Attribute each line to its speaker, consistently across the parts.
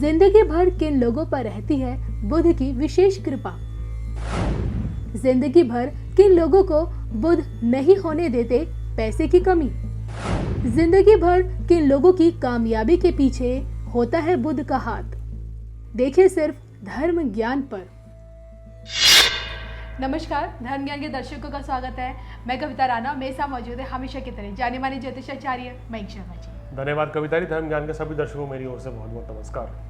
Speaker 1: जिंदगी भर किन लोगों पर रहती है बुध की विशेष कृपा। जिंदगी भर किन लोगों को बुध नहीं होने देते पैसे की कमी। जिंदगी भर किन लोगों की कामयाबी के पीछे होता है बुध का हाथ। देखिए सिर्फ धर्म ज्ञान पर। नमस्कार, धर्म ज्ञान के दर्शकों का स्वागत है। मैं कविता राणा, मेरे साथ मौजूद है हमेशा की तरह जाने माने ज्योतिषाचार्य मयंक शर्मा जी।
Speaker 2: धन्यवाद कविता जी। धर्म ज्ञान के सभी दर्शकों को मेरी ओर से बहुत बहुत नमस्कार।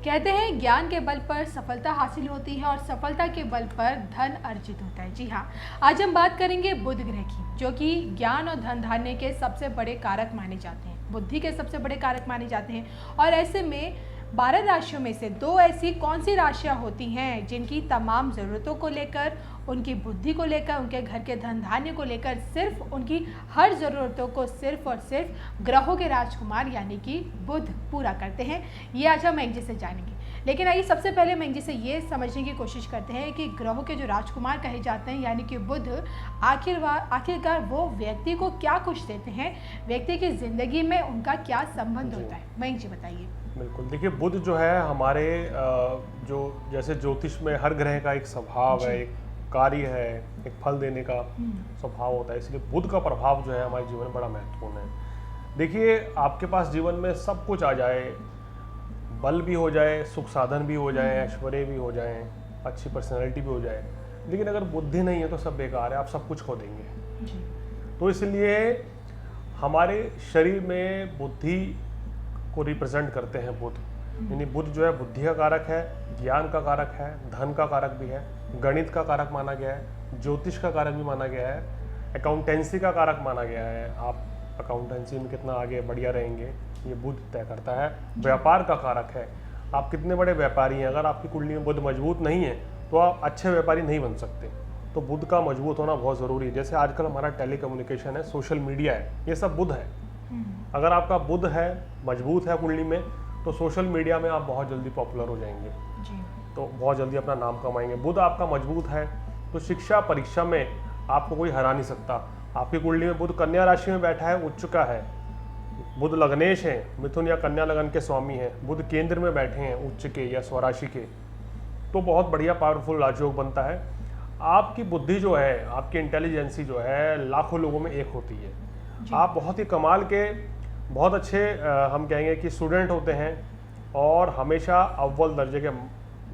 Speaker 1: कहते हैं ज्ञान के बल पर सफलता हासिल होती है और सफलता के बल पर धन अर्जित होता है। जी हाँ, आज हम बात करेंगे बुध ग्रह की, जो कि ज्ञान और धन धान्य के सबसे बड़े कारक माने जाते हैं, बुद्धि के सबसे बड़े कारक माने जाते हैं। और ऐसे में 12 राशियों में से 2 ऐसी कौन सी राशियाँ होती हैं जिनकी तमाम ज़रूरतों को लेकर, उनकी बुद्धि को लेकर, उनके घर के धन धान्य को लेकर, सिर्फ उनकी हर ज़रूरतों को सिर्फ और सिर्फ ग्रहों के राजकुमार यानी कि बुध पूरा करते हैं। ये आज हम मयंक जी से जानेंगे। लेकिन आइए सबसे पहले मयंक जी से ये समझने की कोशिश करते हैं कि ग्रहों के जो राजकुमार कहे जाते हैं यानी कि बुध, आखिरकार वो व्यक्ति को क्या खुश देते हैं, व्यक्ति की ज़िंदगी में उनका क्या संबंध होता है। मयंक जी बताइए।
Speaker 2: बिल्कुल, देखिए बुध जो है हमारे जो जैसे ज्योतिष में हर ग्रह का एक स्वभाव है, एक कार्य है, एक फल देने का स्वभाव होता है, इसलिए बुध का प्रभाव जो है हमारे जीवन में बड़ा महत्वपूर्ण है। देखिए आपके पास जीवन में सब कुछ आ जाए, बल भी हो जाए, सुख साधन भी हो जाए, ऐश्वर्य भी हो जाए, अच्छी पर्सनैलिटी भी हो जाए, लेकिन अगर बुद्धि नहीं है तो सब बेकार है, आप सब कुछ खो देंगे। तो इसलिए हमारे शरीर में बुद्धि को रिप्रेजेंट करते हैं बुध, यानी बुध जो है बुद्धि का कारक है, ज्ञान का कारक है, धन का कारक भी है, गणित का कारक माना गया है, ज्योतिष का कारक भी माना गया है, अकाउंटेंसी का कारक माना गया है। आप अकाउंटेंसी में कितना आगे बढ़िया रहेंगे ये बुध तय करता है। व्यापार का कारक है, आप कितने बड़े व्यापारी हैं, अगर आपकी कुंडली में बुध मजबूत नहीं है तो आप अच्छे व्यापारी नहीं बन सकते। तो बुध का मजबूत होना बहुत ज़रूरी है। जैसे आजकल हमारा टेलीकम्युनिकेशन है, सोशल मीडिया है, ये सब बुध है। अगर आपका बुध है, मजबूत है कुंडली में, तो सोशल मीडिया में आप बहुत जल्दी पॉपुलर हो जाएंगे जी। तो बहुत जल्दी अपना नाम कमाएंगे। बुध आपका मजबूत है तो शिक्षा परीक्षा में आपको कोई हरा नहीं सकता। आपकी कुंडली में बुध कन्या राशि में बैठा है, उच्च का है, बुध लग्नेश है, मिथुन या कन्या लगन के स्वामी है, बुध केंद्र में बैठे हैं उच्च के या स्वराशि के, तो बहुत बढ़िया पावरफुल राजयोग बनता है। आपकी बुद्धि जो है, आपकी इंटेलिजेंसी जो है लाखों लोगों में एक होती है। आप बहुत ही कमाल के, बहुत अच्छे हम कहेंगे कि स्टूडेंट होते हैं और हमेशा अव्वल दर्जे के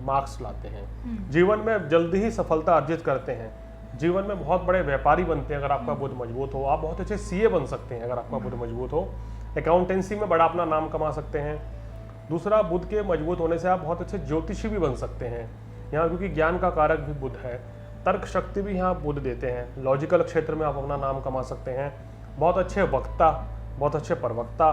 Speaker 2: मार्क्स लाते हैं, जीवन में जल्दी ही सफलता अर्जित करते हैं, जीवन में बहुत बड़े व्यापारी बनते हैं अगर आपका बुध मजबूत हो। आप बहुत अच्छे सीए बन सकते हैं अगर आपका बुध मजबूत हो। अकाउंटेंसी में बड़ा अपना नाम कमा सकते हैं। दूसरा, बुध के मजबूत होने से आप बहुत अच्छे ज्योतिषी भी बन सकते हैं यहाँ, क्योंकि ज्ञान का कारक भी बुध है, तर्क शक्ति भी यहाँ बुध देते हैं। लॉजिकल क्षेत्र में आप अपना नाम कमा सकते हैं। बहुत अच्छे वक्ता, बहुत अच्छे प्रवक्ता,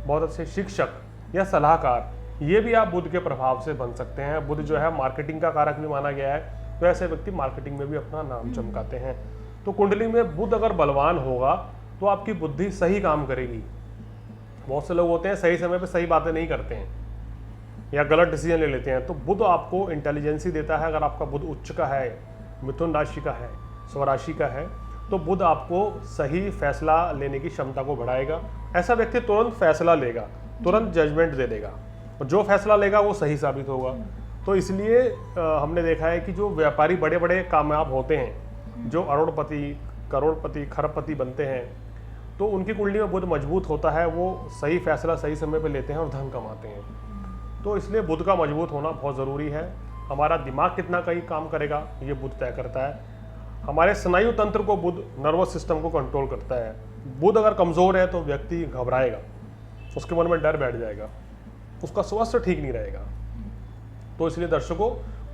Speaker 2: बहुत अच्छे शिक्षक या सलाहकार, ये भी आप बुध के प्रभाव से बन सकते हैं। बुध जो है मार्केटिंग का कारक भी माना गया है, तो ऐसे व्यक्ति मार्केटिंग में भी अपना नाम चमकाते हैं। तो कुंडली में बुध अगर बलवान होगा तो आपकी बुद्धि सही काम करेगी। बहुत से लोग होते हैं सही समय पे सही बातें नहीं करते हैं या गलत डिसीजन ले लेते हैं, तो बुध आपको इंटेलिजेंसी देता है। अगर आपका बुध उच्च का है, मिथुन राशि का है, स्वराशि का है, तो बुध आपको सही फैसला लेने की क्षमता को बढ़ाएगा। ऐसा व्यक्ति तुरंत फैसला लेगा, तुरंत जजमेंट दे देगा, और जो फैसला लेगा वो सही साबित होगा। तो इसलिए हमने देखा है कि जो व्यापारी बड़े बड़े कामयाब होते हैं, जो अरोड़पति, करोड़पति, खरबपति बनते हैं, तो उनकी कुंडली में बुध मजबूत होता है, वो सही फैसला सही समय पर लेते हैं और धन कमाते हैं। तो इसलिए बुध का मजबूत होना बहुत ज़रूरी है। हमारा दिमाग कितना कहीं काम करेगा ये बुध तय करता है। हमारे स्नायु तंत्र को बुध, नर्वस सिस्टम को कंट्रोल करता है। बुध अगर कमज़ोर है तो व्यक्ति घबराएगा, उसके मन में डर बैठ जाएगा, उसका स्वास्थ्य ठीक नहीं रहेगा। तो इसलिए दर्शकों,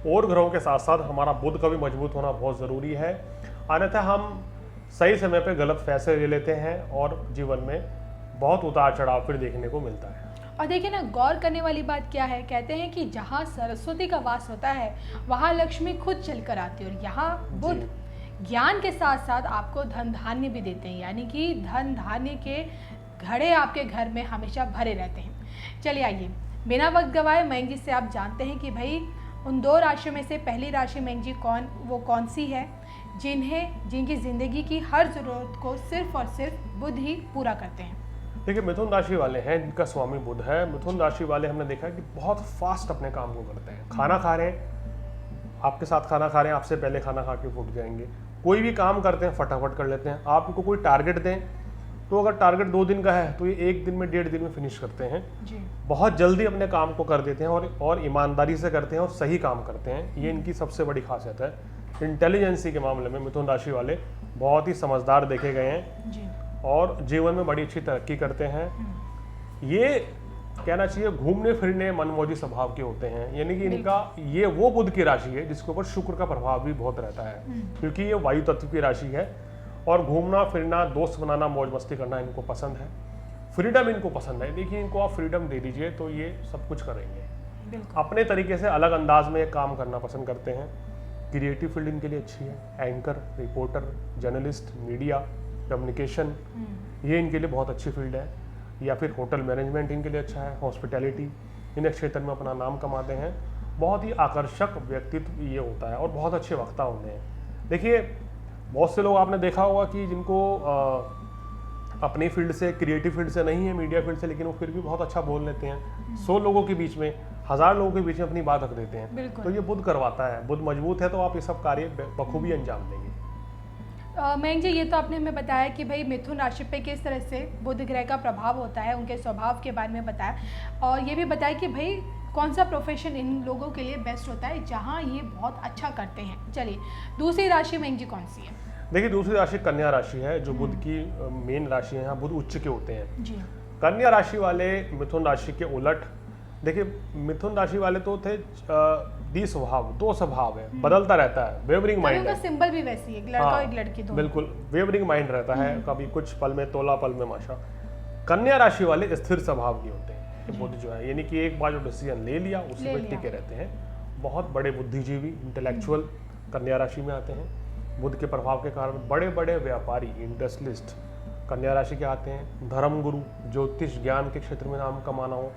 Speaker 2: और ग्रहों के साथ साथ हमारा बुध का भी मजबूत होना बहुत ज़रूरी है, अन्यथा हम सही समय पर गलत फैसले ले लेते हैं और जीवन में बहुत उतार चढ़ाव फिर देखने को मिलता है।
Speaker 1: और देखिए ना, गौर करने वाली बात क्या है, कहते हैं कि जहाँ सरस्वती का वास होता है वहाँ लक्ष्मी खुद चलकर आती है, और यहाँ बुध ज्ञान के साथ साथ आपको धन धान्य भी देते हैं, यानी कि धन धान्य के घड़े आपके घर में हमेशा भरे रहते हैं। चलिए आइए, बिना वक्त गवाए मयंक जी से आप जानते हैं कि भाई उन 2 राशियों में से पहली राशि मयंक जी कौन सी है जिनकी ज़िंदगी की हर ज़रूरत को सिर्फ और सिर्फ बुध ही पूरा करते हैं।
Speaker 2: देखिए मिथुन राशि वाले हैं जिनका स्वामी बुध है, मिथुन राशि वाले हमने देखा है कि बहुत फास्ट अपने काम को करते हैं। खाना खा रहे हैं, आपके साथ खाना खा रहे हैं, आपसे पहले खाना खा के फूट जाएंगे। कोई भी काम करते हैं फटाफट कर लेते हैं। आप इनको कोई टारगेट दें तो अगर टारगेट 2 दिन का है तो ये 1 दिन में 1.5 दिन में फिनिश करते हैं
Speaker 1: जी।
Speaker 2: बहुत जल्दी अपने काम को कर देते हैं और ईमानदारी से करते हैं और सही काम करते हैं। ये इनकी सबसे बड़ी खासियत है। इंटेलिजेंसी के मामले में मिथुन राशि वाले बहुत ही समझदार देखे गए हैं
Speaker 1: जी।
Speaker 2: और जीवन में बड़ी अच्छी तरक्की करते हैं। ये कहना चाहिए घूमने फिरने मनमौजी स्वभाव के होते हैं, यानी कि इनका ये वो बुध की राशि है जिसके ऊपर शुक्र का प्रभाव भी बहुत रहता है, क्योंकि ये वायु तत्व की राशि है और घूमना फिरना, दोस्त बनाना, मौज मस्ती करना इनको पसंद है। फ्रीडम इनको पसंद है। देखिए इनको आप फ्रीडम दे दीजिए तो ये सब कुछ करेंगे। अपने तरीके से अलग अंदाज में काम करना पसंद करते हैं। क्रिएटिव फील्ड इनके लिए अच्छी है। Anchor, reporter, journalist, media, communication, ये इनके लिए बहुत अच्छी फील्ड है। या फिर होटल मैनेजमेंट इनके लिए अच्छा है। हॉस्पिटैलिटी, इन क्षेत्र में अपना नाम कमाते हैं। बहुत ही आकर्षक व्यक्तित्व ये होता है और बहुत अच्छे वक्ता होते हैं। देखिए बहुत से लोग आपने देखा होगा कि जिनको अपनी फील्ड से, क्रिएटिव फील्ड से नहीं है, मीडिया फील्ड से, लेकिन वो फिर भी बहुत अच्छा बोल लेते हैं। 100 लोगों के बीच में, 1000 लोगों के बीच में अपनी बात रख देते हैं। तो ये बुध करवाता है। बुध मजबूत है तो आप ये सब कार्य बखूबी अंजाम देंगे।
Speaker 1: मयंक जी, ये तो आपने हमें बताया कि भाई मिथुन राशि पे किस तरह से बुध ग्रह का प्रभाव होता है, उनके स्वभाव के बारे में बताया और ये भी बताया कि भाई कौन सा प्रोफेशन इन लोगों के लिए बेस्ट होता है जहाँ ये बहुत अच्छा करते हैं। चलिए दूसरी राशि मयंक जी कौन सी है?
Speaker 2: देखिए दूसरी राशि कन्या राशि है जो बुध की मेन राशि है। यहाँ बुध उच्च के होते हैं
Speaker 1: जी।
Speaker 2: कन्या राशि वाले मिथुन राशि के उलट। देखिए मिथुन राशि वाले तो थे दो स्वभाव है, बदलता रहता है, वेवरिंग माइंड है।
Speaker 1: सिंबल भी वैसी है, एक लड़का और एक लड़की दोनों।
Speaker 2: बिल्कुल वेवरिंग माइंड रहता है, कभी कुछ पल में तोला पल में माशा। कन्या राशि वाले स्थिर स्वभाव के होते हैं। बुध जो है यानी कि एक बार जो डिसीजन ले लिया उसी पे टिके रहते हैं। बहुत बड़े बुद्धिजीवी, इंटेलेक्चुअल कन्या राशि में आते हैं। बुध के प्रभाव के कारण बड़े बड़े व्यापारी, इंडस्ट्रियलिस्ट कन्या राशि के आते हैं। धर्मगुरु, ज्योतिष ज्ञान के क्षेत्र में नाम कमाना हो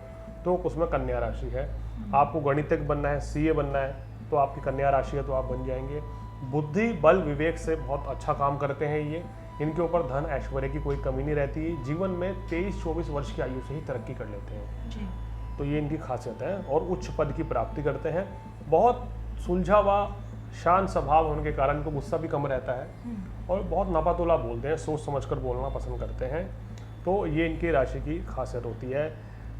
Speaker 2: तो उसमें कन्या राशि है। आपको गणितज्ञ बनना है, सीए बनना है तो आपकी कन्या राशि है तो आप बन जाएंगे। बुद्धि, बल, विवेक से बहुत अच्छा काम करते हैं ये। इनके ऊपर धन ऐश्वर्य की कोई कमी नहीं रहती। जीवन में 23-24 वर्ष की आयु से ही तरक्की कर लेते हैं
Speaker 1: जी।
Speaker 2: तो ये इनकी खासियत है और उच्च पद की प्राप्ति करते हैं। बहुत सुलझा हुआ शांत स्वभाव होने के कारण इनको गुस्सा भी कम रहता है और बहुत नापातोला बोलते हैं, सोच समझकर बोलना पसंद करते हैं। तो ये इनकी राशि की खासियत होती है।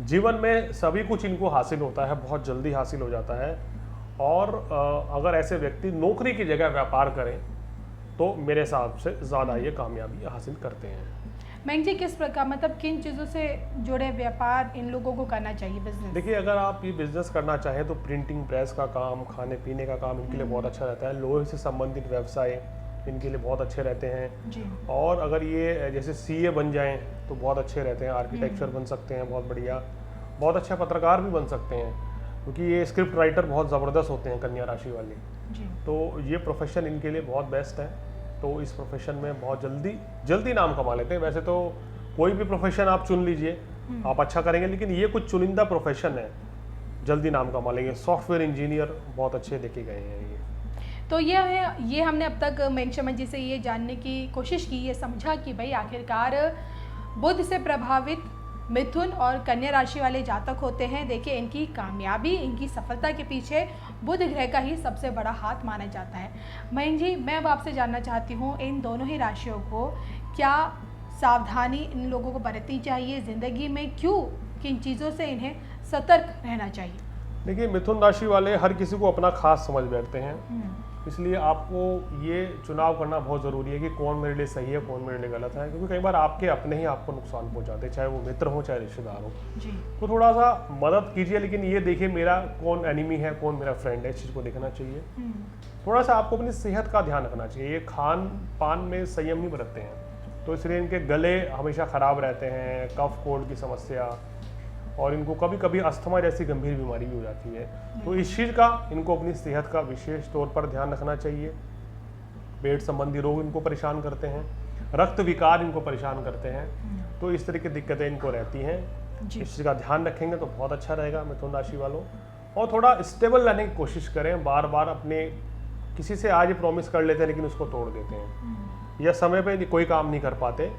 Speaker 2: जीवन में सभी कुछ इनको हासिल होता है, बहुत जल्दी हासिल हो जाता है। और अगर ऐसे व्यक्ति नौकरी की जगह व्यापार करें तो मेरे हिसाब से ज़्यादा ये कामयाबी हासिल करते हैं।
Speaker 1: मयंक जी किस प्रकार, मतलब किन चीज़ों से जुड़े व्यापार इन लोगों को करना चाहिए बिजनेस?
Speaker 2: देखिए अगर आप ये बिजनेस करना चाहें तो प्रिंटिंग प्रेस का काम, खाने पीने का काम इनके लिए बहुत अच्छा रहता है। लोहे से संबंधित व्यवसाय इनके लिए बहुत अच्छे रहते हैं
Speaker 1: जी।
Speaker 2: और अगर ये जैसे सीए बन जाएं तो बहुत अच्छे रहते हैं। आर्किटेक्चर बन सकते हैं, बहुत बढ़िया, बहुत अच्छा पत्रकार भी बन सकते हैं क्योंकि ये स्क्रिप्ट राइटर बहुत ज़बरदस्त होते हैं कन्या राशि वाले।
Speaker 1: जी।
Speaker 2: तो ये प्रोफेशन इनके लिए बहुत बेस्ट है। तो इस प्रोफेशन में बहुत जल्दी नाम कमा लेते हैं। वैसे तो कोई भी प्रोफेशन आप चुन लीजिए, आप अच्छा करेंगे, लेकिन ये कुछ चुनिंदा प्रोफेशन है, जल्दी नाम कमा लेंगे। सॉफ्टवेयर इंजीनियर बहुत अच्छे देखे गए हैं ये।
Speaker 1: तो ये हमने अब तक मयंक शर्मा जी से ये जानने की कोशिश की, ये समझा कि भाई आखिरकार बुध से प्रभावित मिथुन और कन्या राशि वाले जातक होते हैं। देखिए इनकी कामयाबी, इनकी सफलता के पीछे बुध ग्रह का ही सबसे बड़ा हाथ माना जाता है। मयंक जी, मैं अब आपसे जानना चाहती हूँ इन दोनों ही राशियों को क्या सावधानी इन लोगों को बरतनी चाहिए ज़िंदगी में, क्यों, किन चीज़ों से इन्हें सतर्क रहना चाहिए?
Speaker 2: देखिए मिथुन राशि वाले हर किसी को अपना खास समझ बैठते हैं, इसलिए आपको ये चुनाव करना बहुत ज़रूरी है कि कौन मेरे लिए सही है, कौन मेरे लिए गलत है। क्योंकि कई बार आपके अपने ही आपको नुकसान पहुंचाते हैं, चाहे वो मित्र हो चाहे रिश्तेदार हो।
Speaker 1: जी।
Speaker 2: तो थोड़ा सा मदद कीजिए, लेकिन ये देखिए मेरा कौन एनिमी है, कौन मेरा फ्रेंड है, इस चीज़ को देखना चाहिए। थोड़ा सा आपको अपनी सेहत का ध्यान रखना चाहिए। ये खान पान में संयम नहीं बरतते हैं तो इसलिए इनके गले हमेशा ख़राब रहते हैं, कफ कोल्ड की समस्या, और इनको कभी कभी अस्थमा जैसी गंभीर बीमारी भी हो जाती है। तो इस चीज़ का इनको अपनी सेहत का विशेष तौर पर ध्यान रखना चाहिए। पेट संबंधी रोग इनको परेशान करते हैं, रक्त विकार इनको परेशान करते हैं, तो इस तरह की दिक्कतें इनको रहती हैं। इस चीज़ का ध्यान रखेंगे तो बहुत अच्छा रहेगा मिथुन राशि वालों। और थोड़ा स्टेबल रहने की कोशिश करें। बार बार अपने किसी से आज प्रॉमिस कर लेते हैं लेकिन उसको तोड़ देते हैं, या समय पे कोई काम नहीं कर पाते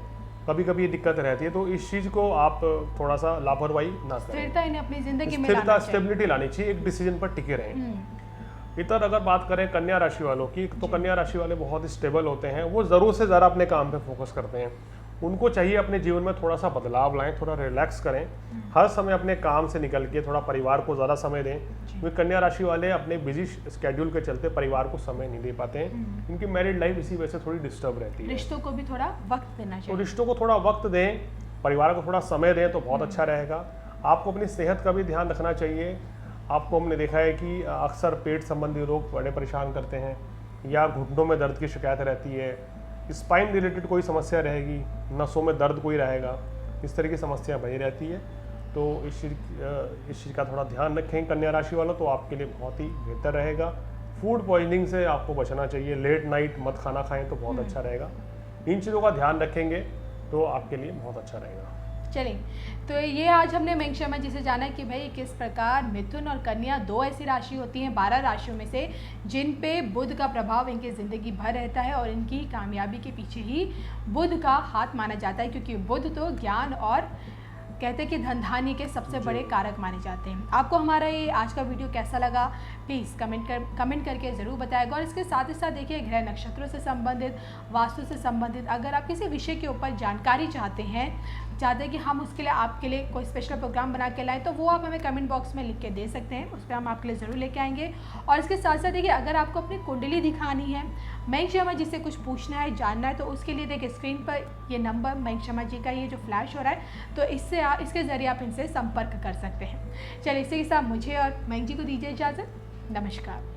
Speaker 2: कभी कभी ये दिक्कत रहती है, तो इस चीज़ को आप थोड़ा सा लापरवाही ना करें।
Speaker 1: स्थिरता इन्हें अपनी जिंदगी में
Speaker 2: स्थिरता,
Speaker 1: लाना चाहिए।
Speaker 2: स्टेबिलिटी लानी चाहिए, एक डिसीजन पर टिके रहें। इधर अगर बात करें कन्या राशि वालों की, तो कन्या राशि वाले बहुत स्टेबल होते हैं, वो ज़रूरत से ज़्यादा अपने काम पे फोकस करते हैं। उनको चाहिए अपने जीवन में थोड़ा सा बदलाव लाएं, थोड़ा रिलैक्स करें, हर समय अपने काम से निकल के थोड़ा परिवार को ज़्यादा समय दें, क्योंकि कन्या राशि वाले अपने बिजी स्केड्यूल के चलते परिवार को समय नहीं दे पाते हैं। इनकी मैरिड लाइफ इसी वजह से थोड़ी डिस्टर्ब रहती है।
Speaker 1: रिश्तों को भी थोड़ा वक्त देना
Speaker 2: तो
Speaker 1: चाहिए।
Speaker 2: रिश्तों को थोड़ा वक्त दें, परिवार को थोड़ा समय दें तो बहुत अच्छा रहेगा। आपको अपनी सेहत का भी ध्यान रखना चाहिए। आपको हमने देखा है कि अक्सर पेट संबंधी रोग बड़े परेशान करते हैं, या घुटनों में दर्द की शिकायत रहती है, स्पाइन रिलेटेड कोई समस्या रहेगी, नसों में दर्द कोई रहेगा, इस तरह की समस्या बनी रहती है। तो इस चीज़ का थोड़ा ध्यान रखें कन्या राशि वालों, तो आपके लिए बहुत ही बेहतर रहेगा। फूड पॉइजनिंग से आपको बचना चाहिए, लेट नाइट मत खाना खाएं तो बहुत अच्छा रहेगा। इन चीज़ों का ध्यान रखेंगे तो आपके लिए बहुत अच्छा रहेगा।
Speaker 1: चलिए, तो ये आज हमने मेघ शर्मा जी से जाना कि भाई किस प्रकार मिथुन और कन्या दो ऐसी राशि होती हैं 12 राशियों में से जिन पे बुध का प्रभाव इनकी ज़िंदगी भर रहता है, और इनकी कामयाबी के पीछे ही बुध का हाथ माना जाता है, क्योंकि बुध तो ज्ञान और कहते हैं कि धन धान्य के सबसे बड़े कारक माने जाते हैं। आपको हमारा ये आज का वीडियो कैसा लगा, प्लीज़ कमेंट करके ज़रूर बताएगा। और इसके साथ ही साथ देखिए, ग्रह नक्षत्रों से संबंधित, वास्तु से संबंधित अगर आप किसी विषय के ऊपर जानकारी चाहते हैं कि हम उसके लिए आपके लिए कोई स्पेशल प्रोग्राम बना के लाएँ, तो वो आप हमें कमेंट बॉक्स में लिख के दे सकते हैं, उस पर हम आपके लिए ज़रूर लेके आएंगे। और इसके साथ साथ देखिए, अगर आपको अपनी कुंडली दिखानी है, मेघ शर्मा जी से कुछ पूछना है, जानना है, तो उसके लिए देखिए स्क्रीन पर ये नंबर मेघ शर्मा जी का ये जो फ्लैश हो रहा है, तो इसके ज़रिए आप इनसे संपर्क कर सकते हैं। चलिए, इसी के साथ मुझे और मेघ जी को दीजिए इजाज़त। नमस्कार।